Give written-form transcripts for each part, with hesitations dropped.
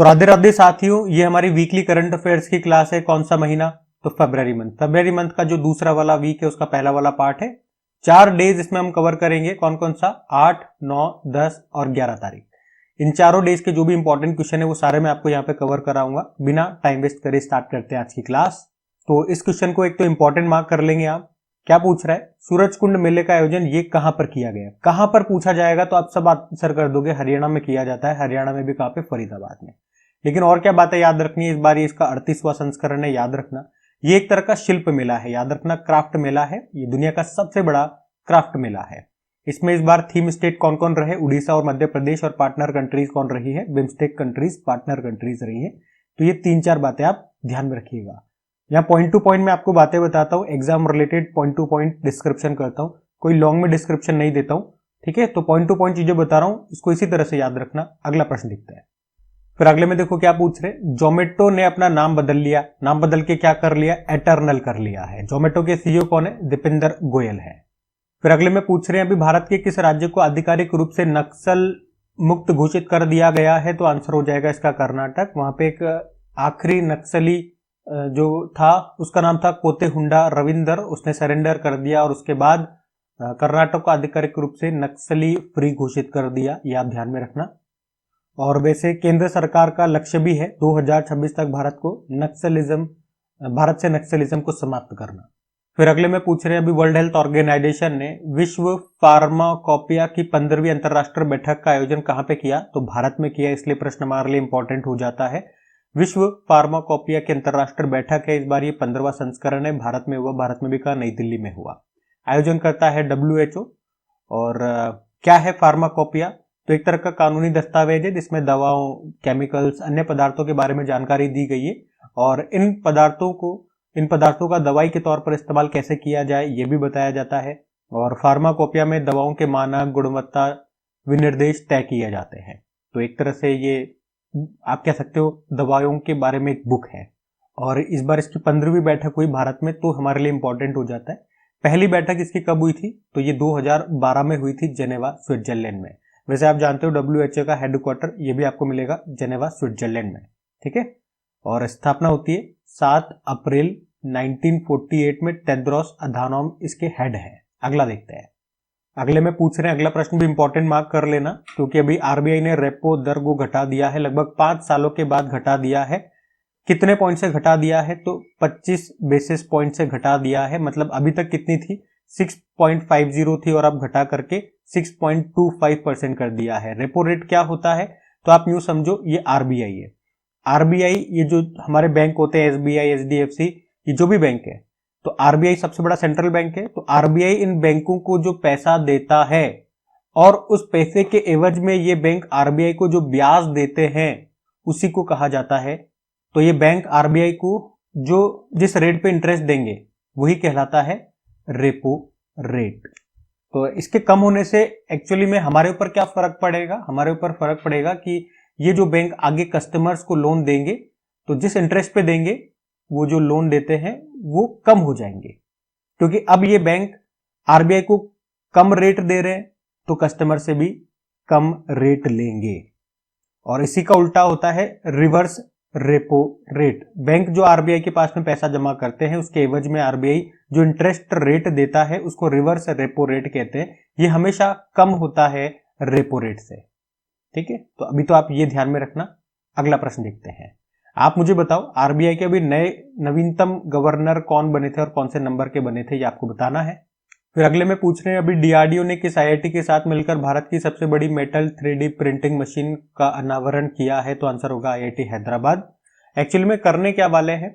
तो राधे राधे साथियों, ये हमारी वीकली करंट अफेयर्स की क्लास है। कौन सा महीना? तो फरवरी मंथ। फरवरी मंथ का जो दूसरा वाला वीक है उसका पहला वाला पार्ट है। 4 डेज इसमें हम कवर करेंगे। कौन कौन सा? 8, 9, 10 और 11 तारीख। इन चारों डेज के जो भी इंपॉर्टेंट क्वेश्चन है वो सारे मैं आपको यहाँ पे कवर कराऊंगा। बिना टाइम वेस्ट करे स्टार्ट करते हैं आज की क्लास। तो इस क्वेश्चन को एक तो इंपॉर्टेंट मार्क कर लेंगे आप। क्या पूछ रहा है? सूरजकुंड मेले का आयोजन ये कहां पर किया गया? कहां पर पूछा जाएगा तो आप सब आंसर कर दोगे। हरियाणा में किया जाता है। हरियाणा में भी कहां पे? फरीदाबाद में। लेकिन और क्या बातें याद रखनी है? इस बार ये इसका 38वां संस्करण है, याद रखना। ये एक तरह का शिल्प मेला है, याद रखना। क्राफ्ट मेला है, ये दुनिया का सबसे बड़ा क्राफ्ट मेला है। इसमें इस बार थीम स्टेट कौन कौन रहे? उड़ीसा और मध्य प्रदेश। और पार्टनर कंट्रीज कौन रही है? बिम्स्टेक कंट्रीज पार्टनर कंट्रीज रही है। तो ये 3-4 बातें आप ध्यान में रखिएगा। यहाँ पॉइंट टू पॉइंट मैं आपको बातें बताता हूँ। Exam related point two point description करता हूँ, कोई लॉन्ग में डिस्क्रिप्शन नहीं देता हूँ। ठीक है, तो पॉइंट टू पॉइंट चीजें बता रहा हूँ, इसको इसी तरह से याद रखना। अगला प्रश्न दिखता है। फिर अगले में देखो क्या पूछ रहे। जोमेटो ने अपना नाम बदल लिया। नाम बदल के क्या कर लिया? एटर्नल कर लिया है। जोमेटो के सीईओ कौन है? दीपेंद्र गोयल है। फिर अगले में पूछ रहे हैं अभी भारत के किस राज्य को आधिकारिक रूप से नक्सल मुक्त घोषित कर दिया गया है? तो आंसर हो जाएगा इसका कर्नाटक। वहां पे एक आखिरी नक्सली जो था उसका नाम था कोतेहुंडा रविंदर, उसने सरेंडर कर दिया और उसके बाद कर्नाटक को आधिकारिक रूप से नक्सली फ्री घोषित कर दिया। ये आप ध्यान में रखना। और वैसे केंद्र सरकार का लक्ष्य भी है 2026 तक भारत से नक्सलिज्म को समाप्त करना। फिर अगले में पूछ रहे हैं अभी वर्ल्ड हेल्थ ऑर्गेनाइजेशन ने विश्व फार्माकोपिया की 15वीं अंतरराष्ट्रीय बैठक का आयोजन कहां पे किया? तो भारत में किया, इसलिए प्रश्न हमारे लिए इंपॉर्टेंट हो जाता है। विश्व फार्माकोपिया की अंतरराष्ट्रीय बैठक है, इस बार ये 15वां संस्करण है। भारत में हुआ, भारत में भी कहा, नई दिल्ली में हुआ। आयोजन करता है WHO। और क्या है फार्माकोपिया? तो एक तरह का कानूनी दस्तावेज है जिसमें दवाओं, केमिकल्स, अन्य पदार्थों के बारे में जानकारी दी गई है और इन पदार्थों का दवाई के तौर पर इस्तेमाल कैसे किया जाए ये भी बताया जाता है। और फार्माकोपिया में दवाओं के मानक, गुणवत्ता, विनिर्देश तय किए जाते हैं। तो एक तरह से ये आप कह सकते हो दवाओं के बारे में एक बुक है। और इस बार इसकी 15वीं बैठक हुई भारत में, तो हमारे लिए इंपॉर्टेंट हो जाता है। पहली बैठक इसकी कब हुई थी? तो ये 2012 में हुई थी, जेनेवा स्विट्जरलैंड में। वैसे आप जानते हो WHO का हेडक्वार्टर ये भी आपको मिलेगा जेनेवा स्विट्जरलैंड में। ठीक है, और स्थापना होती है 7 अप्रैल 1948 में। टेड्रोस अधानोम इसके हेड है। अगला देखते हैं। अगले में पूछ रहे हैं, अगला प्रश्न भी इंपॉर्टेंट मार्क कर लेना, क्योंकि अभी RBI ने रेपो दर को घटा दिया है। लगभग 5 सालों के बाद घटा दिया है। कितने पॉइंट से घटा दिया है? तो 25 बेसिस पॉइंट से घटा दिया है। मतलब अभी तक कितनी थी? 6.50 थी और अब घटा करके 6.25% कर दिया है। रेपो रेट क्या होता है? तो आप यूं समझो ये RBI है। RBI ये जो हमारे बैंक होते हैं, SBI, HDFC, ये जो भी बैंक है, तो RBI सबसे बड़ा सेंट्रल बैंक है। तो RBI इन बैंकों को जो पैसा देता है और उस पैसे के एवज में ये बैंक RBI को जो ब्याज देते हैं उसी को कहा जाता है। तो ये बैंक RBI को जो जिस रेट पे इंटरेस्ट देंगे वही कहलाता है रेपो रेट। तो इसके कम होने से एक्चुअली में हमारे ऊपर क्या फर्क पड़ेगा? हमारे ऊपर फर्क पड़ेगा कि ये जो बैंक आगे कस्टमर्स को लोन देंगे तो जिस इंटरेस्ट पे देंगे वो जो लोन देते हैं वो कम हो जाएंगे, क्योंकि अब ये बैंक RBI को कम रेट दे रहे हैं तो कस्टमर से भी कम रेट लेंगे। और इसी का उल्टा होता है रिवर्स रेपो रेट। बैंक जो RBI के पास में पैसा जमा करते हैं उसके एवज में RBI जो इंटरेस्ट रेट देता है उसको रिवर्स रेपो रेट कहते हैं। ये हमेशा कम होता है रेपो रेट से। ठीक है, तो अभी तो आप ये ध्यान में रखना। अगला प्रश्न देखते हैं। आप मुझे बताओ RBI के अभी नए नवीनतम गवर्नर कौन बने थे और कौन से नंबर के बने थे, ये आपको बताना है। फिर अगले में पूछ रहे हैं अभी DRDO ने किस IIT के साथ मिलकर भारत की सबसे बड़ी मेटल 3D प्रिंटिंग मशीन का अनावरण किया है? तो आंसर होगा IIT हैदराबाद। एक्चुअली में करने क्या वाले हैं?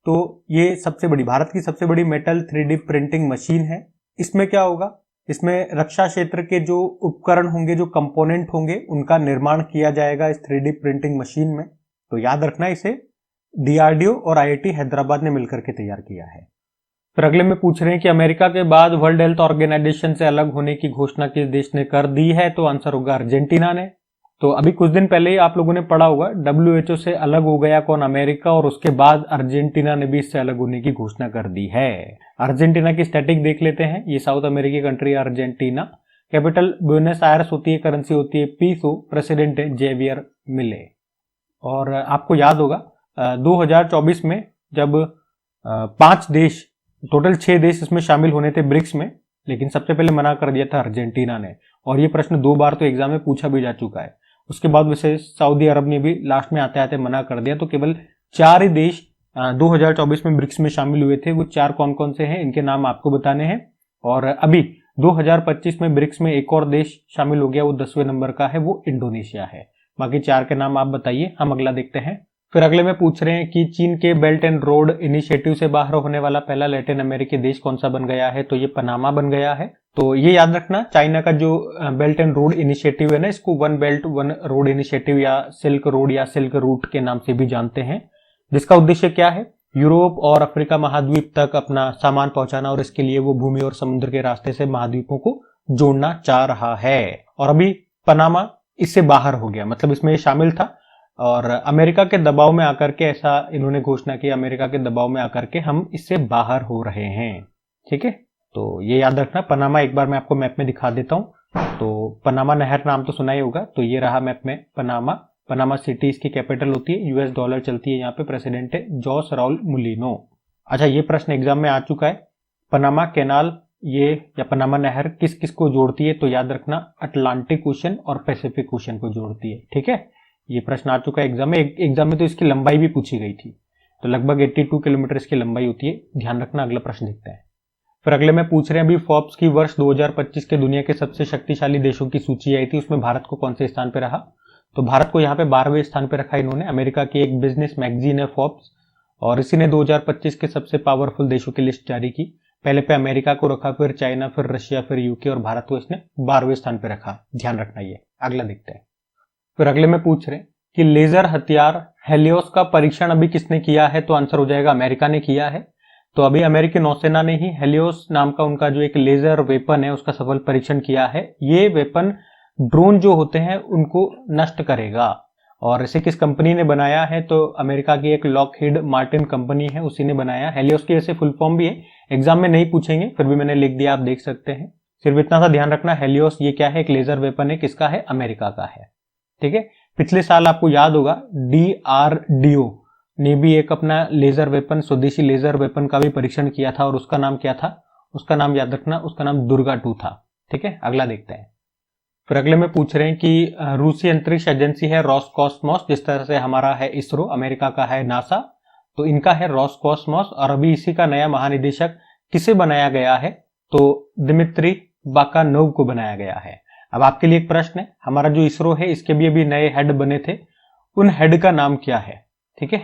तो ये भारत की सबसे बड़ी मेटल 3D प्रिंटिंग मशीन है। इसमें क्या होगा? इसमें रक्षा क्षेत्र के जो उपकरण होंगे, जो कंपोनेंट होंगे, उनका निर्माण किया जाएगा इस 3D प्रिंटिंग मशीन में। तो याद रखना, इसे DRDO और IIT हैदराबाद ने मिलकर के तैयार किया है। फिर अगले में पूछ रहे हैं कि अमेरिका के बाद वर्ल्ड हेल्थ ऑर्गेनाइजेशन से अलग होने की घोषणा किस देश ने कर दी है? तो आंसर होगा अर्जेंटीना ने। तो अभी कुछ दिन पहले ही आप लोगों ने पढ़ा होगा WHO से अलग हो गया कौन? अमेरिका। और उसके बाद अर्जेंटीना ने भी इससे अलग होने की घोषणा कर दी है। अर्जेंटीना की स्टैटिक देख लेते हैं। ये साउथ अमेरिकी कंट्री है अर्जेंटीना। कैपिटल ब्यूनस आयर्स होती है, करेंसी होती है पीसो, प्रेसिडेंट है जेवियर मिले। और आपको याद होगा 2024 में जब 5 देश, टोटल 6 देश इसमें शामिल होने थे ब्रिक्स में, लेकिन सबसे पहले मना कर दिया था अर्जेंटीना ने। और ये प्रश्न 2 बार तो एग्जाम में पूछा भी जा चुका है। उसके बाद वैसे सऊदी अरब ने भी लास्ट में आते आते मना कर दिया। तो केवल 4 ही देश 2024 में ब्रिक्स में शामिल हुए थे। वो 4 कौन कौन से हैं, इनके नाम आपको बताने हैं। और अभी 2025 में ब्रिक्स में एक और देश शामिल हो गया, वो 10वें नंबर का है, वो इंडोनेशिया है। बाकी 4 के नाम आप बताइए। हम अगला देखते हैं। फिर अगले में पूछ रहे हैं कि चीन के बेल्ट एंड रोड इनिशिएटिव से बाहर होने वाला पहला लैटिन अमेरिकी देश कौन सा बन गया है, तो ये पनामा बन गया है। तो ये याद रखना, चाइना का जो बेल्ट एंड रोड इनिशिएटिव है ना, इसको one belt one road initiative या सिल्क रोड या सिल्क रूट के नाम से भी जानते हैं, जिसका उद्देश्य क्या है, यूरोप और अफ्रीका महाद्वीप तक अपना सामान पहुंचाना, और इसके लिए वो भूमि और समुद्र के रास्ते से महाद्वीपों को जोड़ना चाह रहा है। और अभी पनामा इससे बाहर हो गया, मतलब इसमें शामिल था और अमेरिका के दबाव में आकर के ऐसा इन्होंने घोषणा की, अमेरिका के दबाव में आकर के हम इससे बाहर हो रहे हैं। ठीक है, तो ये याद रखना। पनामा एक बार मैं आपको मैप में दिखा देता हूं। तो पनामा नहर नाम तो सुना ही होगा, तो ये रहा मैप में पनामा। पनामा सिटी इसकी कैपिटल होती है, यूएस डॉलर चलती है यहाँ पे, प्रेसिडेंट है जोस राउल मुलिनो। अच्छा, ये प्रश्न एग्जाम में आ चुका है। पनामा कैनाल ये या पनामा नहर किस किस को जोड़ती है, तो याद रखना अटलांटिक ओशन और पैसिफिक ओशन को जोड़ती है। ठीक है, ये प्रश्न आ चुका है एग्जाम में। एग्जाम में तो इसकी लंबाई भी पूछी गई थी, तो लगभग 82 किलोमीटर इसकी लंबाई होती है, ध्यान रखना। अगला प्रश्न देखते हैं। फिर अगले में पूछ रहे हैं, अभी फोर्ब्स की वर्ष 2025 के दुनिया के सबसे शक्तिशाली देशों की सूची आई थी, उसमें भारत को कौन से स्थान पे रहा, तो भारत को यहाँ पे 12वें स्थान पे रखा इन्होंने। अमेरिका की एक बिजनेस मैगजीन है फोर्ब्स, और इसी ने 2025 के सबसे पावरफुल देशों की लिस्ट जारी की। पहले पे अमेरिका को रखा, फिर चाइना, फिर रशिया, फिर यूके, और भारत को इसने 12वें स्थान पे रखा, ध्यान रखना ये। अगला देखते हैं। फिर अगले में पूछ रहे हैं कि लेजर हथियार हेलियोस का परीक्षण अभी किसने किया है, तो आंसर हो जाएगा अमेरिका ने किया है। तो अभी अमेरिकी नौसेना ने ही हेलियोस नाम का उनका जो एक लेजर वेपन है उसका सफल परीक्षण किया है। ये वेपन ड्रोन जो होते हैं उनको नष्ट करेगा। और इसे किस कंपनी ने बनाया है, तो अमेरिका की एक लॉकहीड मार्टिन कंपनी है, उसी ने बनाया। हेलियोस की वैसे फुल फॉर्म भी है, एग्जाम में नहीं पूछेंगे, फिर भी मैंने लिख दिया, आप देख सकते हैं। सिर्फ इतना सा ध्यान रखना, हेलियोस ये क्या है, एक लेजर वेपन है, किसका है, अमेरिका का है। ठीक है, पिछले साल आपको याद होगा DRDO ने भी एक अपना लेजर वेपन, स्वदेशी लेजर वेपन का भी परीक्षण किया था, और उसका नाम क्या था, उसका नाम याद रखना, उसका नाम दुर्गा 2 था। ठीक है, अगला देखते हैं। फिर अगले में पूछ रहे हैं कि रूसी अंतरिक्ष एजेंसी है रोसकॉस्मोस, जिस तरह से हमारा है इसरो, अमेरिका का है नासा, तो इनका है रोसकॉस्मोस। और अभी इसी का नया महानिदेशक किसे बनाया गया है, तो दिमित्री बाकानोव को बनाया गया है। अब आपके लिए एक प्रश्न है, हमारा जो इसरो है इसके भी अभी नए हेड बने थे, उन हेड का नाम क्या है। ठीक है,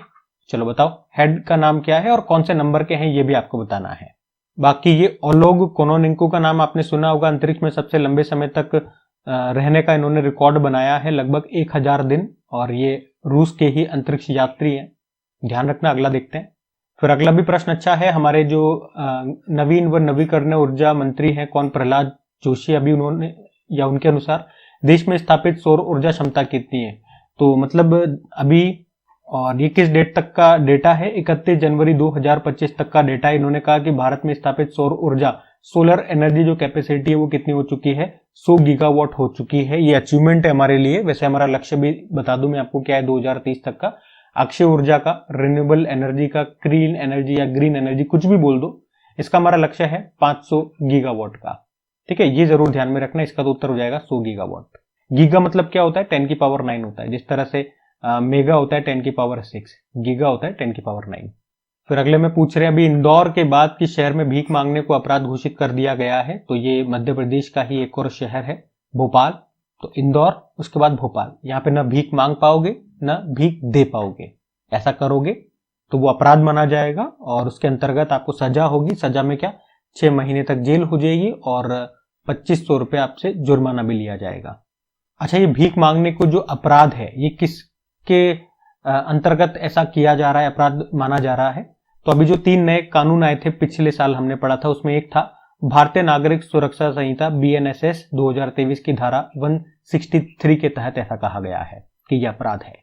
चलो बताओ हेड का नाम क्या है और कौन से नंबर के हैं, ये भी आपको बताना है। बाकी ये ओलोग कोनोनिंको का नाम आपने सुना होगा, अंतरिक्ष में सबसे लंबे समय तक रहने का इन्होंने रिकॉर्ड बनाया है, लगभग 1000 दिन, और ये रूस के ही अंतरिक्ष यात्री हैं, ध्यान रखना। अगला देखते हैं। फिर अगला भी प्रश्न अच्छा है, हमारे जो नवीन व नवीकरणीय ऊर्जा मंत्री हैं, कौन, प्रहलाद जोशी, अभी उन्होंने या उनके अनुसार देश में स्थापित सौर ऊर्जा क्षमता कितनी है, तो मतलब अभी, और ये किस डेट तक का डेटा है, 31 जनवरी 2025 तक का डेटा है। इन्होंने कहा कि भारत में स्थापित सौर ऊर्जा, सोलर एनर्जी जो कैपेसिटी है वो कितनी हो चुकी है, 100 गीगावाट हो चुकी है। ये अचीवमेंट है हमारे लिए। वैसे हमारा लक्ष्य भी बता दूं मैं आपको क्या है, 2030 तक का अक्षय ऊर्जा का, रिन्यूएबल एनर्जी का, क्लीन एनर्जी या ग्रीन एनर्जी कुछ भी बोल दो, इसका हमारा लक्ष्य है 500 गीगावाट का। ठीक है, ये जरूर ध्यान में रखना, इसका तो उत्तर हो जाएगा 100 गीगावाट। गीगा मतलब क्या होता है, 10 की पावर 9 होता है, जिस तरह से मेगा होता है 10 की पावर 6, गीगा होता है 10 की पावर 9। फिर अगले में पूछ रहे हैं, अभी इंदौर के बाद किस शहर में भीख मांगने को अपराध घोषित कर दिया गया है, तो ये मध्य प्रदेश का ही एक और शहर है, भोपाल। तो इंदौर, उसके बाद भोपाल, यहाँ पे ना भीख मांग पाओगे ना भीख दे पाओगे। ऐसा करोगे तो वो अपराध माना जाएगा और उसके अंतर्गत आपको सजा होगी। सजा में क्या, 6 महीने तक जेल हो जाएगी और 2500 रुपये आपसे जुर्माना भी लिया जाएगा। अच्छा, ये भीख मांगने को जो अपराध है ये किसके अंतर्गत ऐसा किया जा रहा है, अपराध माना जा रहा है, तो अभी जो 3 नए कानून आए थे पिछले साल हमने पढ़ा था, उसमें एक था भारतीय नागरिक सुरक्षा संहिता BNSS 2023 की धारा 163 के तहत ऐसा कहा गया है कि यह अपराध है।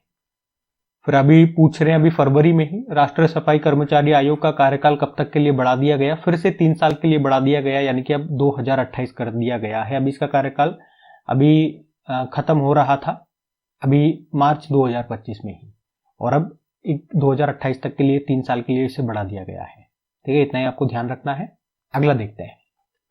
फिर अभी पूछ रहे हैं, अभी फरवरी में ही राष्ट्रीय सफाई कर्मचारी आयोग का कार्यकाल कब तक के लिए बढ़ा दिया गया, फिर से 3 साल के लिए बढ़ा दिया गया, यानी कि अब 2028 कर दिया गया है। अभी इसका कार्यकाल अभी खत्म हो रहा था, अभी मार्च 2025 में ही। और अब 2028 तक के लिए 3 साल के लिए इसे बढ़ा दिया गया है। ठीक है, इतना ही आपको ध्यान रखना है। अगला देखते हैं।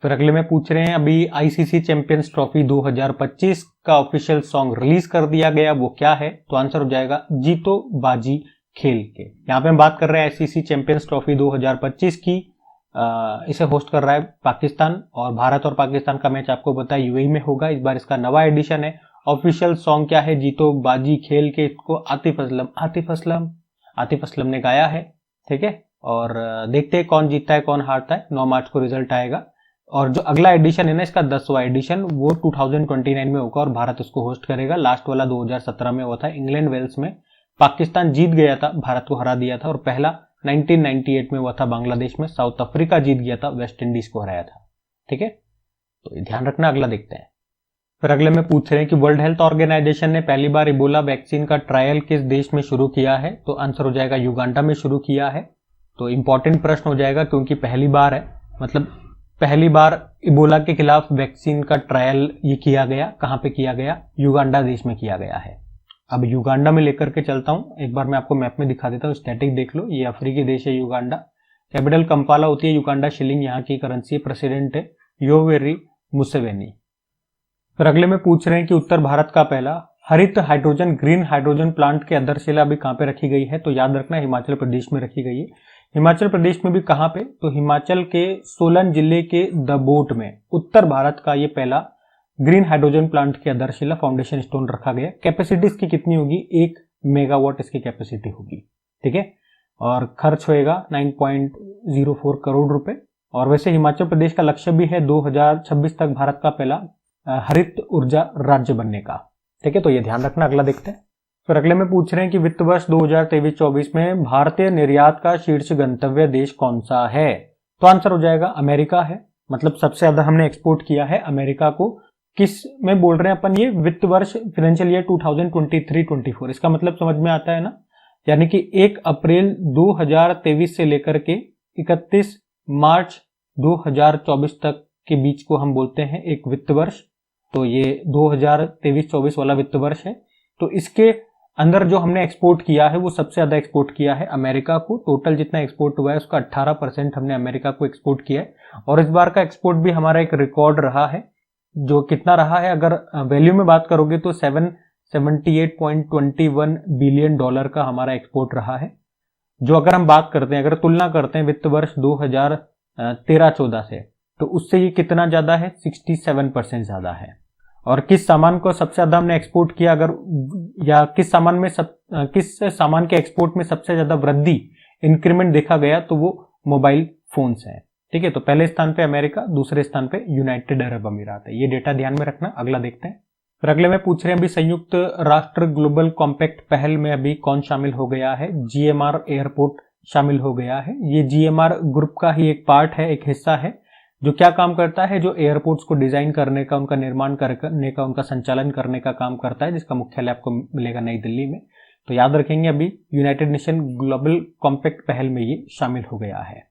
फिर अगले में पूछ रहे हैं अभी आईसीसी चैंपियंस ट्रॉफी 2025 का ऑफिशियल सॉन्ग रिलीज कर दिया गया, वो क्या है? तो आंसर हो जाएगा जीतो बाजी खेल के। यहाँ पे हम बात कर रहे हैं आईसीसी चैंपियंस ट्रॉफी 2025 की। इसे होस्ट कर रहा है पाकिस्तान, और भारत और पाकिस्तान का मैच आपको पता है यूएई में होगा। इस बार इसका नवा एडिशन है। ऑफिशियल सॉन्ग क्या है? जीतो बाजी खेल के। इसको आतिफ असलम ने गाया है। ठीक है, और देखते हैं कौन जीतता है कौन हारता है। 9 मार्च को रिजल्ट आएगा। और जो अगला एडिशन है ना, इसका 10वां एडिशन, वो 2029 में होगा और भारत उसको होस्ट करेगा। लास्ट वाला 2017 में हुआ था इंग्लैंड वेल्स में। पाकिस्तान जीत गया था, भारत को हरा दिया था। और पहला 1998 में हुआ था बांग्लादेश में। साउथ अफ्रीका जीत गया था, वेस्ट इंडीज को हराया था। ठीक है, तो ध्यान रखना। अगला देखते हैं। फिर अगले में पूछ रहे हैं कि वर्ल्ड हेल्थ ऑर्गेनाइजेशन ने पहली बार इबोला वैक्सीन का ट्रायल किस देश में शुरू किया है? तो आंसर हो जाएगा युगांडा में शुरू किया है। तो इंपॉर्टेंट प्रश्न हो जाएगा क्योंकि पहली बार है, मतलब पहली बार इबोला के खिलाफ वैक्सीन का ट्रायल ये किया गया। कहां पे किया गया? युगांडा देश में किया गया है। अब युगांडा में लेकर के चलता हूं, एक बार मैं आपको मैप में दिखा देता हूं। स्टैटिक देख लो, ये अफ्रीकी देश है युगांडा। कैपिटल कंपाला होती है। युगांडा शिलिंग यहाँ की करेंसी है। प्रेसिडेंट है योवेरी मुसेवेनी। फिर अगले में पूछ रहे हैं कि उत्तर भारत का पहला हरित हाइड्रोजन ग्रीन हाइड्रोजन प्लांट की आधारशिला अभी कहां पे रखी गई है? तो याद रखना हिमाचल प्रदेश में रखी गई है। हिमाचल प्रदेश में भी कहां पे? तो हिमाचल के सोलन जिले के दबोट में उत्तर भारत का ये पहला ग्रीन हाइड्रोजन प्लांट की आधारशिला फाउंडेशन स्टोन रखा गया। कैपेसिटी इसकी कितनी होगी? 1 मेगावाट इसकी कैपेसिटी होगी। ठीक है, और खर्च होएगा 9.04 करोड़ रुपए। और वैसे हिमाचल प्रदेश का लक्ष्य भी है 2026 तक भारत का पहला हरित ऊर्जा राज्य बनने का। ठीक है, तो ये ध्यान रखना। अगला देखते हैं। फिर अगले में पूछ रहे हैं कि वित्त वर्ष 2023-24 में भारतीय निर्यात का शीर्ष गंतव्य देश कौन सा है? तो आंसर हो जाएगा अमेरिका है। मतलब सबसे ज्यादा हमने एक्सपोर्ट किया है अमेरिका को। किस में बोल रहे हैं अपन? ये वित्त वर्ष फाइनेंशियल ईयर 2023-24। इसका मतलब समझ में आता है ना, यानी कि 1 अप्रैल 2023 से लेकर के 31 मार्च 2024 तक के बीच को हम बोलते हैं एक वित्त वर्ष। तो ये 2023-24 वाला वित्त वर्ष है। तो इसके अंदर जो हमने एक्सपोर्ट किया है वो सबसे ज्यादा एक्सपोर्ट किया है अमेरिका को। टोटल जितना एक्सपोर्ट हुआ है उसका 18% हमने अमेरिका को एक्सपोर्ट किया है। और इस बार का एक्सपोर्ट भी हमारा एक रिकॉर्ड रहा है। जो कितना रहा है, अगर वैल्यू में बात करोगे तो 778.21 बिलियन डॉलर का हमारा एक्सपोर्ट रहा है। जो अगर हम बात करते हैं, अगर तुलना करते हैं वित्त वर्ष 2013-14 से, तो उससे ये कितना ज्यादा है? 67% ज्यादा है। और किस सामान को सबसे ज्यादा हमने एक्सपोर्ट किया, अगर या किस सामान के एक्सपोर्ट में सबसे ज्यादा वृद्धि इंक्रीमेंट देखा गया, तो वो मोबाइल फोन्स है। ठीक है, तो पहले स्थान पे अमेरिका, दूसरे स्थान पे यूनाइटेड अरब अमीरात है। ये डेटा ध्यान में रखना। अगला देखते हैं। फिर अगले में पूछ रहे हैं अभी संयुक्त राष्ट्र ग्लोबल कॉम्पैक्ट पहल में अभी कौन शामिल हो गया है? जीएमआर एयरपोर्ट शामिल हो गया है। ये जीएमआर ग्रुप का ही एक पार्ट है, एक हिस्सा है, जो क्या काम करता है? जो एयरपोर्ट्स को डिजाइन करने का, उनका निर्माण करने का, उनका संचालन करने का काम करता है, जिसका मुख्यालय आपको मिलेगा नई दिल्ली में। तो याद रखेंगे अभी यूनाइटेड नेशन ग्लोबल कॉम्पैक्ट पहल में ये शामिल हो गया है।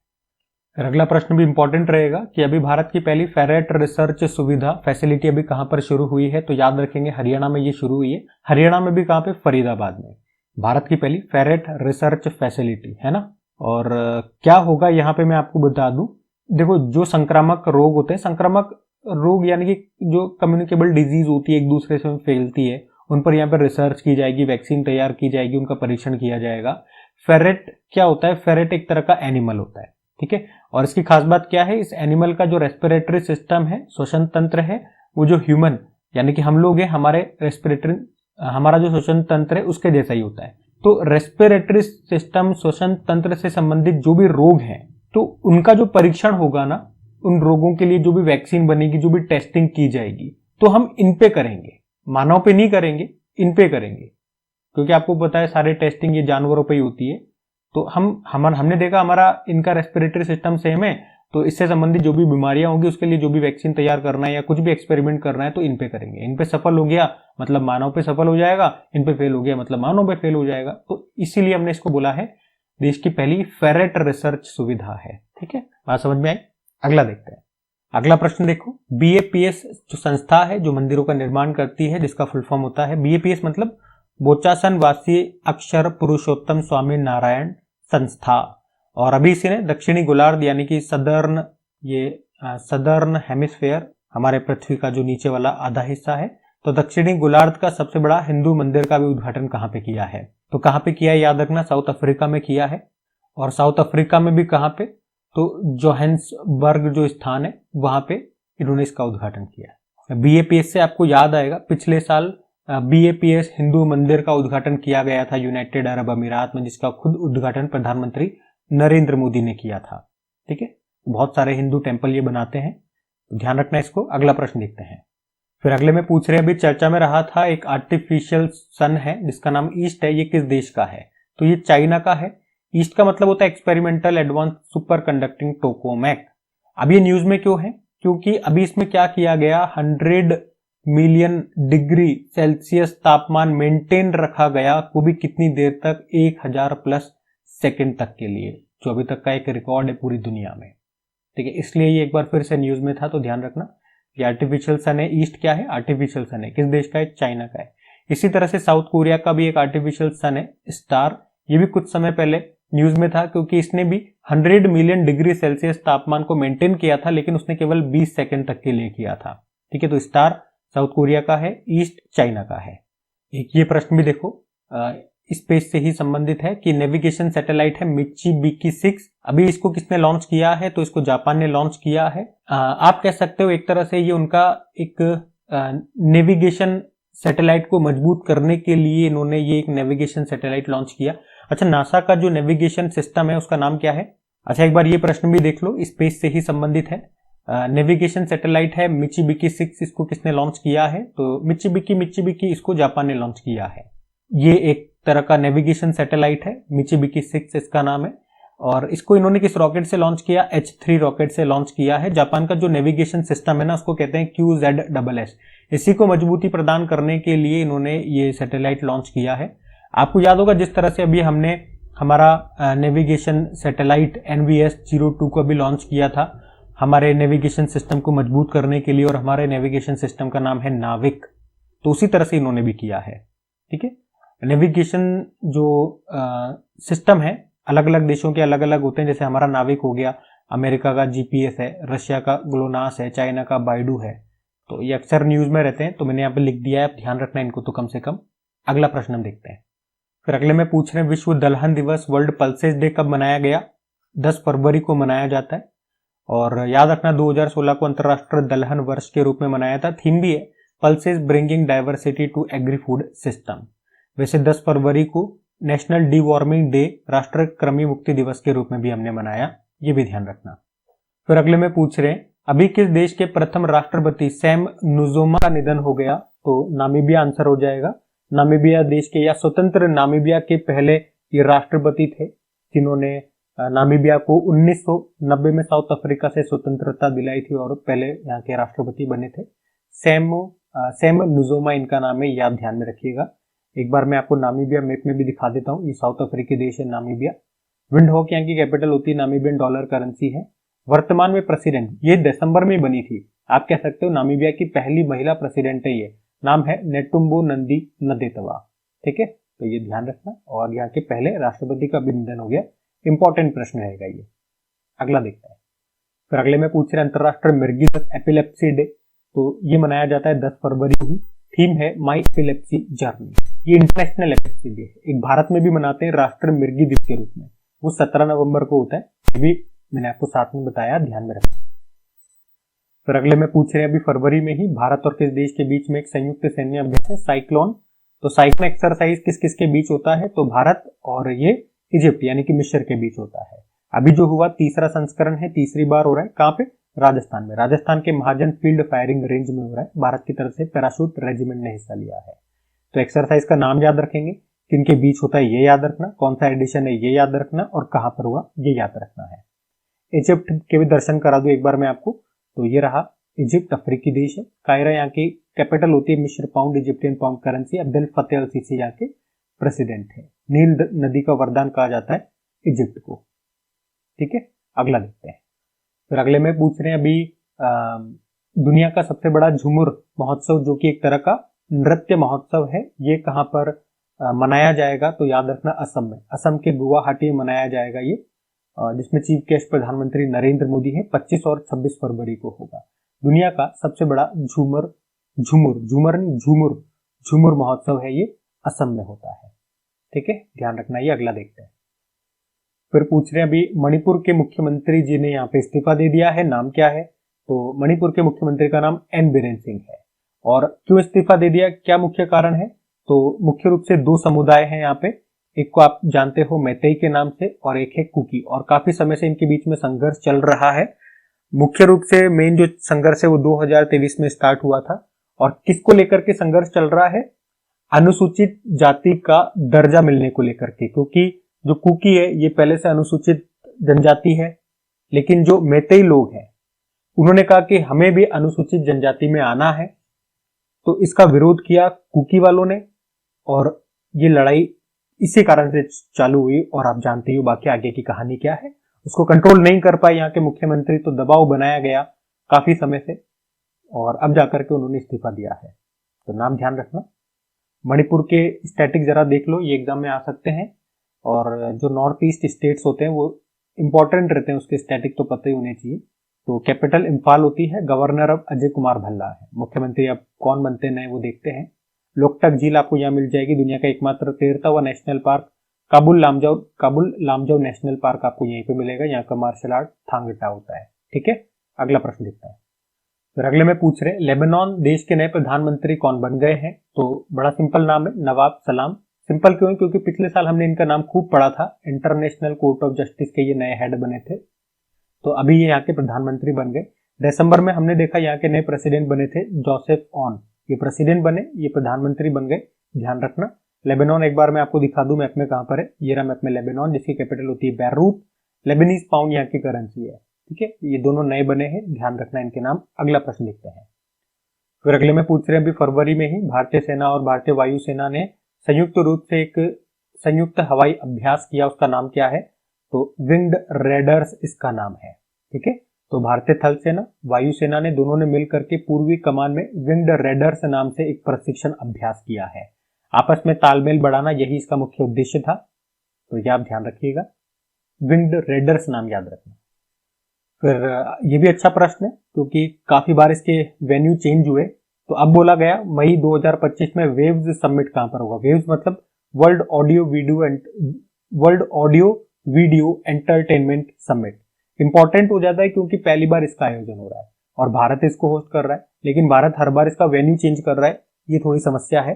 फिर अगला प्रश्न भी इंपॉर्टेंट रहेगा कि अभी भारत की पहली फेरेट रिसर्च सुविधा फैसिलिटी अभी कहां पर शुरू हुई है? तो याद रखेंगे हरियाणा में ये शुरू हुई है। हरियाणा में भी कहां पे? फरीदाबाद में। भारत की पहली फेरेट रिसर्च फैसिलिटी है ना। और क्या होगा यहाँ पे मैं आपको बता दूं। देखो, जो संक्रामक रोग होते हैं, संक्रामक रोग यानी कि जो कम्युनिकेबल डिजीज होती है, एक दूसरे से फैलती है, उन पर यहाँ पर रिसर्च की जाएगी, वैक्सीन तैयार की जाएगी, उनका परीक्षण किया जाएगा। फेरेट क्या होता है? फेरेट एक तरह का एनिमल होता है। ठीक है, और इसकी खास बात क्या है? इस एनिमल का जो रेस्पिरेटरी सिस्टम है, श्वसन तंत्र है, वो जो ह्यूमन यानी कि हम लोग हैं, हमारा जो श्वसन तंत्र है उसके जैसा ही होता है। तो रेस्पिरेटरी सिस्टम, श्वसन तंत्र से संबंधित जो भी रोग हैं, तो उनका जो परीक्षण होगा ना, उन रोगों के लिए जो भी वैक्सीन बनेगी, जो भी टेस्टिंग की जाएगी, तो हम इन पे करेंगे, मानव पे नहीं करेंगे, इन पे करेंगे। क्योंकि आपको पता है सारे टेस्टिंग ये जानवरों पे ही होती है। तो हमने देखा हमारा इनका रेस्पिरेटरी सिस्टम सेम है, तो इससे संबंधित जो भी बीमारियां होंगी उसके लिए जो भी वैक्सीन तैयार करना है या कुछ भी एक्सपेरिमेंट करना है, तो इन पे करेंगे। इन पे सफल हो गया मतलब मानव पे सफल हो जाएगा, इन पे फेल हो गया मतलब मानव पे फेल हो जाएगा। तो इसीलिए हमने इसको बोला है देश की पहली फेरेट रिसर्च सुविधा है। ठीक है, बात समझ में आई? अगला देखते हैं। अगला प्रश्न देखो, बीएपीएस जो संस्था है जो मंदिरों का निर्माण करती है, जिसका फुल फॉर्म होता है बीएपीएस, मतलब बोचासन वासी अक्षर पुरुषोत्तम स्वामी नारायण संस्था। और अभी इसी ने दक्षिणी गोलार्ध यानी कि सदर्न हेमिस्फेयर, हमारे पृथ्वी का जो नीचे वाला आधा हिस्सा है, तो दक्षिणी गोलार्ध का सबसे बड़ा हिंदू मंदिर का भी उद्घाटन कहाँ पे किया है? तो कहाँ पे किया है याद रखना, साउथ अफ्रीका में किया है। और साउथ अफ्रीका में भी कहाँ पे? तो जोहान्सबर्ग जो स्थान है वहां पे इन्होंने इसका उद्घाटन किया। बीएपीएस से आपको याद आएगा, पिछले साल बीएपीएस हिंदू मंदिर का उद्घाटन किया गया था यूनाइटेड अरब अमीरात में, जिसका खुद उद्घाटन प्रधानमंत्री नरेंद्र मोदी ने किया था। ठीक है, बहुत सारे हिंदू टेम्पल ये बनाते हैं, ध्यान रखना इसको। अगला प्रश्न देखते हैं। फिर अगले में पूछ रहे हैं, अभी चर्चा में रहा था एक आर्टिफिशियल सन है जिसका नाम ईस्ट है, ये किस देश का है? तो ये चाइना का है। ईस्ट का मतलब होता है एक्सपेरिमेंटल एडवांस सुपर कंडक्टिंग टोकामेक। अब ये न्यूज में क्यों है? क्योंकि अभी इसमें क्या किया गया, 100 मिलियन डिग्री सेल्सियस तापमान मेंटेन रखा गया, वो भी कितनी देर तक? 1000 प्लस सेकेंड तक के लिए, जो अभी तक का एक रिकॉर्ड है पूरी दुनिया में। ठीक है, इसलिए ये एक बार फिर से न्यूज में था, तो ध्यान रखना। ये आर्टिफिशियल सन है। ईस्ट क्या है? आर्टिफिशियल सन है। किस देश का है? चाइना का है। इसी तरह से साउथ कोरिया का भी एक आर्टिफिशियल सन है, स्टार। ये भी कुछ समय पहले न्यूज में था, क्योंकि इसने भी 100 मिलियन डिग्री सेल्सियस तापमान को मेंटेन किया था, लेकिन उसने केवल 20 सेकंड तक के लिए किया था। ठीक है, तो स्टार साउथ कोरिया का है, ईस्ट चाइना का है। एक ये प्रश्न भी देखो, स्पेस से ही संबंधित है कि नेविगेशन सैटेलाइट है मित्सुबिशी 6, अभी इसको किसने लॉन्च किया है? तो इसको जापान ने लॉन्च किया है। आप कह सकते हो एक तरह से ये उनका एक नेविगेशन सैटेलाइट को मजबूत करने के लिए इन्होंने ये एक नेविगेशन सैटेलाइट लॉन्च किया। अच्छा, नासा का जो नेविगेशन सिस्टम है उसका नाम क्या है? अच्छा, एक बार ये प्रश्न भी देख लो, स्पेस से ही संबंधित है। नेविगेशन सैटेलाइट है मित्सुबिशी 6, इसको किसने लॉन्च किया है? तो मित्सुबिशी इसको जापान ने लॉन्च किया है। ये एक तरह का नेविगेशन सैटेलाइट है, मित्सुबिशी 6 इसका नाम है। और इसको इन्होंने किस रॉकेट से लॉन्च किया? H3 रॉकेट से लॉन्च किया है। जापान का जो नेविगेशन सिस्टम है ना, उसको कहते हैं QZSS। इसी को मजबूती प्रदान करने के लिए इन्होंने ये सैटेलाइट लॉन्च किया है। आपको याद होगा जिस तरह से अभी हमने हमारा नेविगेशन सैटेलाइट NVS-02 को भी लॉन्च किया था हमारे नेविगेशन सिस्टम को मजबूत करने के लिए, और हमारे नेविगेशन सिस्टम का नाम है नाविक। तो उसी तरह से इन्होंने भी किया है। ठीक है, नेविगेशन जो सिस्टम है अलग अलग देशों के अलग अलग होते हैं। जैसे हमारा नाविक हो गया, अमेरिका का GPS है, रशिया का ग्लोनास है, चाइना का बाइडू है। तो ये अक्सर न्यूज में रहते हैं, तो मैंने यहाँ पे लिख दिया है, आप ध्यान रखना इनको तो कम से कम। अगला प्रश्न हम देखते हैं। फिर अगले में पूछ रहे हैं, विश्व दलहन दिवस वर्ल्ड पल्सेस डे कब मनाया गया? 10 फरवरी को मनाया जाता है। और याद रखना 2016 को अंतरराष्ट्रीय दलहन वर्ष के रूप में मनाया था। थीम भी है pulses bringing diversity to agri food system. वैसे 10 फरवरी को नेशनल डी वार्मिंग डे, राष्ट्रीय कृमि मुक्ति दिवस के रूप में भी हमने मनाया, ये भी ध्यान रखना। फिर अगले में पूछ रहे हैं, अभी किस देश के प्रथम राष्ट्रपति सैम नुजोमा का निधन हो गया? तो नामीबिया आंसर हो जाएगा। नामीबिया देश के या स्वतंत्र नामीबिया के पहले ये राष्ट्रपति थे, जिन्होंने नामीबिया को 1990 में साउथ अफ्रीका से स्वतंत्रता दिलाई थी और पहले यहाँ के राष्ट्रपति बने थे। सैम नुजोमा इनका नाम है, याद ध्यान में रखिएगा। एक बार मैं आपको नामीबिया मैप में भी दिखा देता हूँ। ये साउथ अफ्रीकी देश है नामीबिया। विंडहोक यहाँ की कैपिटल होती है, नामीबियन डॉलर करेंसी है। वर्तमान में प्रेसिडेंट, ये दिसंबर में बनी थी, आप कह सकते हो नामीबिया की पहली महिला प्रेसिडेंट है ये। नाम है नेटुम्बो नंदी नदेतवा। ठीक है, तो ये ध्यान रखना। और यहाँ के पहले राष्ट्रपति का भी निधन हो गया। इंपॉर्टेंट प्रश्न रहेगा ये। अगला देखते हैं। फिर अगले में पूछ रहे हैं, अंतरराष्ट्रीय मिर्गी दिवस एपिलेप्सी डे, तो ये मनाया जाता है 10 फरवरी को ही। थीम है माई एपिलेप्सी जर्नी। ये इंटरनेशनल एपिलेप्सी डे है। एक भारत में भी मनाते हैं राष्ट्रीय मिर्गी दिवस के रूप में, वो 17 नवंबर को होता है। ये भी मैंने आपको साथ में बताया, ध्यान में रखना। फिर अगले में पूछ रहे हैं, अभी फरवरी में ही भारत और किस देश के बीच में एक संयुक्त सैन्य अभ्यास है साइक्लोन। तो साइक्लोन एक्सरसाइज किस किस के बीच होता है? तो भारत और ये इजिप्ट यानी कि मिस्र के बीच होता है। अभी जो हुआ तीसरा संस्करण है, तीसरी बार हो रहा है। कहाँ पे? राजस्थान में। राजस्थान के महाजन फील्ड फायरिंग रेंज में हो रहा है। भारत की तरफ से पैराशूट रेजिमेंट ने हिस्सा लिया है। तो एक्सरसाइज का नाम याद रखेंगे, किनके बीच होता है ये याद रखना, कौन सा एडिशन है ये याद रखना, और कहां पर हुआ ये याद रखना है। इजिप्ट के भी दर्शन करा दूं एक बार मैं आपको। तो ये रहा इजिप्ट, अफ्रीकी देश है। कायरा यहाँ की कैपिटल होती है, मिस्र pound, Egyptian pound currency. Abdel Fattah al Sisi यहाँ के प्रेसिडेंट है। नील नदी का वरदान कहा जाता है इजिप्ट को। ठीक है, अगला देखते हैं। फिर अगले में पूछ रहे हैं, अभी दुनिया का सबसे बड़ा झूमर महोत्सव, जो कि एक तरह का नृत्य महोत्सव है, ये कहां पर मनाया जाएगा तो याद रखना असम में, असम के गुवाहाटी में मनाया जाएगा ये, जिसमें चीफ गेस्ट प्रधानमंत्री नरेंद्र मोदी है। 25 और 26 फरवरी को होगा। दुनिया का सबसे बड़ा झूमर झूमर महोत्सव है, ये असम में होता है। ठीक है, ध्यान रखना। ये अगला देखते हैं। फिर पूछ रहे हैं अभी मणिपुर के मुख्यमंत्री जी ने यहाँ पे इस्तीफा दे दिया है, नाम क्या है? तो मणिपुर के मुख्यमंत्री का नाम एन बीरेन सिंह है। और क्यों इस्तीफा दे दिया, क्या मुख्य कारण है? तो मुख्य रूप से दो समुदाय हैं यहाँ पे, एक को आप जानते हो मैतेई के नाम से और एक है कुकी, और काफी समय से इनके बीच में संघर्ष चल रहा है। मुख्य रूप से मेन जो संघर्ष है वो 2023 में स्टार्ट हुआ था। और किसको लेकर के संघर्ष चल रहा है? अनुसूचित जाति का दर्जा मिलने को लेकर के, क्योंकि जो कुकी है ये पहले से अनुसूचित जनजाति है, लेकिन जो मैतेई लोग हैं उन्होंने कहा कि हमें भी अनुसूचित जनजाति में आना है, तो इसका विरोध किया कुकी वालों ने, और ये लड़ाई इसी कारण से चालू हुई। और आप जानते हो बाकी आगे की कहानी क्या है। उसको कंट्रोल नहीं कर पाए यहाँ के मुख्यमंत्री, तो दबाव बनाया गया काफी समय से, और अब जाकर के उन्होंने इस्तीफा दिया है। तो नाम ध्यान रखना। मणिपुर के स्टैटिक जरा देख लो, ये एग्जाम में आ सकते हैं। और जो नॉर्थ ईस्ट स्टेट्स होते हैं वो इंपॉर्टेंट रहते हैं, उसके स्टैटिक तो पता ही होने चाहिए। तो कैपिटल इम्फाल होती है, गवर्नर अब अजय कुमार भल्ला है। मुख्यमंत्री अब कौन बनते हैं नए वो देखते हैं। लोकटक झील आपको यहाँ मिल जाएगी, दुनिया का एकमात्र तैरता हुआ national park. Kabul Lamjao national park आपको यहीं पे मिलेगा। यहाँ का मार्शल आर्ट थांगटा होता है। ठीक है, अगला प्रश्न देखते हैं। फिर अगले में पूछ रहे लेबनान देश के नए प्रधानमंत्री कौन बन गए हैं? तो बड़ा सिंपल नाम है, नवाब सलाम। सिंपल क्यों है? क्योंकि पिछले साल हमने इनका नाम खूब पढ़ा था। इंटरनेशनल कोर्ट ऑफ जस्टिस के ये नए हेड बने थे, तो अभी ये यहाँ के प्रधानमंत्री बन गए। दिसंबर में हमने देखा यहाँ के नए प्रेसिडेंट बने थे जोसेफ ऑन, ये प्रेसिडेंट बने, ये प्रधानमंत्री बन गए। ध्यान रखना। लेबनान एक बार मैं आपको दिखा दूं मैप में कहां पर है। ये रहा मैप में लेबनान, जिसकी कैपिटल होती है बैरूत। लेबनीज पाउंड यहाँ की करेंसी है। ठीक है, ये दोनों नए बने हैं, ध्यान रखना इनके नाम। अगला प्रश्न देखते हैं। फिर अगले में पूछ रहे हैं अभी फरवरी में ही भारतीय सेना और भारतीय वायुसेना ने संयुक्त रूप से एक संयुक्त हवाई अभ्यास किया, उसका नाम क्या है? तो विंग्ड रेडर्स इसका नाम है। ठीक है, तो भारतीय थल सेना वायुसेना ने दोनों ने मिलकर के पूर्वी कमान में विंग्ड रेडर्स नाम से एक प्रशिक्षण अभ्यास किया है। आपस में तालमेल बढ़ाना यही इसका मुख्य उद्देश्य था, तो यह आप ध्यान रखिएगा। विंग्ड रेडर्स नाम याद रखना। फिर ये भी अच्छा प्रश्न है, क्योंकि काफी बार इसके वेन्यू चेंज हुए। तो अब बोला गया मई 2025 में वेव्स समिट कहां पर होगा? वेव्स मतलब world audio video entertainment summit. Important हो जाता है क्योंकि पहली बार इसका आयोजन हो रहा है और भारत इसको होस्ट कर रहा है, लेकिन भारत हर बार इसका वेन्यू चेंज कर रहा है, ये थोड़ी समस्या है।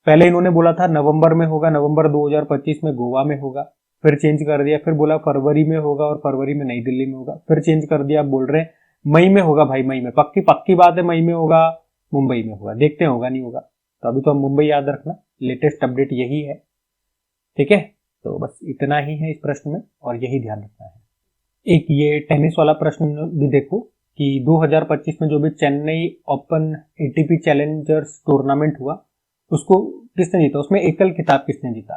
पहले इन्होंने बोला था नवंबर में होगा, नवंबर 2025 में गोवा में होगा, फिर चेंज कर दिया, फिर बोला फरवरी में होगा और फरवरी में नई दिल्ली में होगा, फिर चेंज कर दिया, बोल रहे हैं मई में होगा। भाई मई में पक्की बात है, मई में होगा, मुंबई में होगा, देखते हैं होगा नहीं होगा। तो अभी तो हम मुंबई याद रखना, लेटेस्ट अपडेट यही है। ठीक है, तो बस इतना ही है इस प्रश्न में और यही ध्यान रखना है। एक ये टेनिस वाला प्रश्न भी देखो कि 2025 में जो भी Chennai open ATP Challengers tournament हुआ उसको किसने जीता, उसमें एकल खिताब किसने जीता?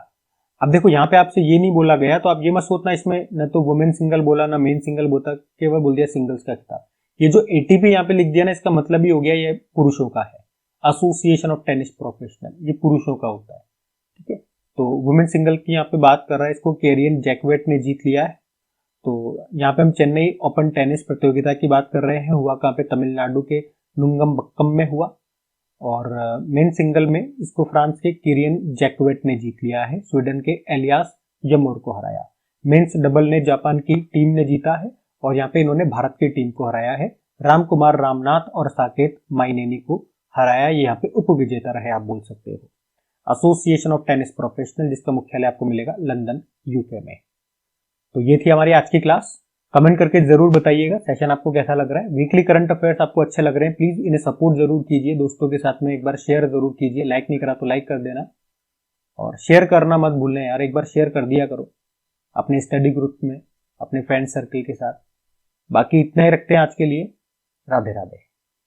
अब देखो यहाँ पे आपसे ये नहीं बोला गया, तो आप ये मत सोचना इसमें न तो वुमेन सिंगल बोला ना मेन सिंगल बोला, केवल बोल दिया सिंगल्स का खिताब। ये जो एटीपी यहाँ पे लिख दिया ना, इसका मतलब ही हो गया ये पुरुषों का है, एसोसिएशन ऑफ टेनिस प्रोफेशनल, ये पुरुषों का होता है। ठीक है, तो वुमेन सिंगल की यहाँ पे बात कर रहा है, इसको केरियन जैकवेट ने जीत लिया है। तो यहाँ पे हम चेन्नई ओपन टेनिस प्रतियोगिता की बात कर रहे हैं, हुआ कहाँ पे? तमिलनाडु के नुंगमबक्कम में हुआ। और मेन सिंगल में इसको फ्रांस के किरियन जैकवेट ने जीत लिया है, स्वीडन के एलियास यमोर को हराया। मेंस डबल ने जापान की टीम ने जीता है और यहाँ पे इन्होंने भारत की टीम को हराया है, रामकुमार रामनाथ और साकेत माइनेनी को हराया। ये यहाँ पे उप विजेता रहे, आप बोल सकते हो। एसोसिएशन ऑफ टेनिस प्रोफेशनल, जिसका मुख्यालय आपको मिलेगा लंदन यूके में। तो ये थी हमारी आज की क्लास। कमेंट करके जरूर बताइएगा सेशन आपको कैसा लग रहा है। वीकली करंट अफेयर्स आपको अच्छे लग रहे हैं, प्लीज इन्हें सपोर्ट जरूर कीजिए, दोस्तों के साथ में एक बार शेयर जरूर कीजिए। लाइक नहीं करा तो लाइक कर देना और शेयर करना मत भूलना यार, एक बार शेयर कर दिया करो अपने स्टडी ग्रुप में, अपने फ्रेंड सर्कल के साथ। बाकी इतना ही रखते हैं आज के लिए। राधे राधे।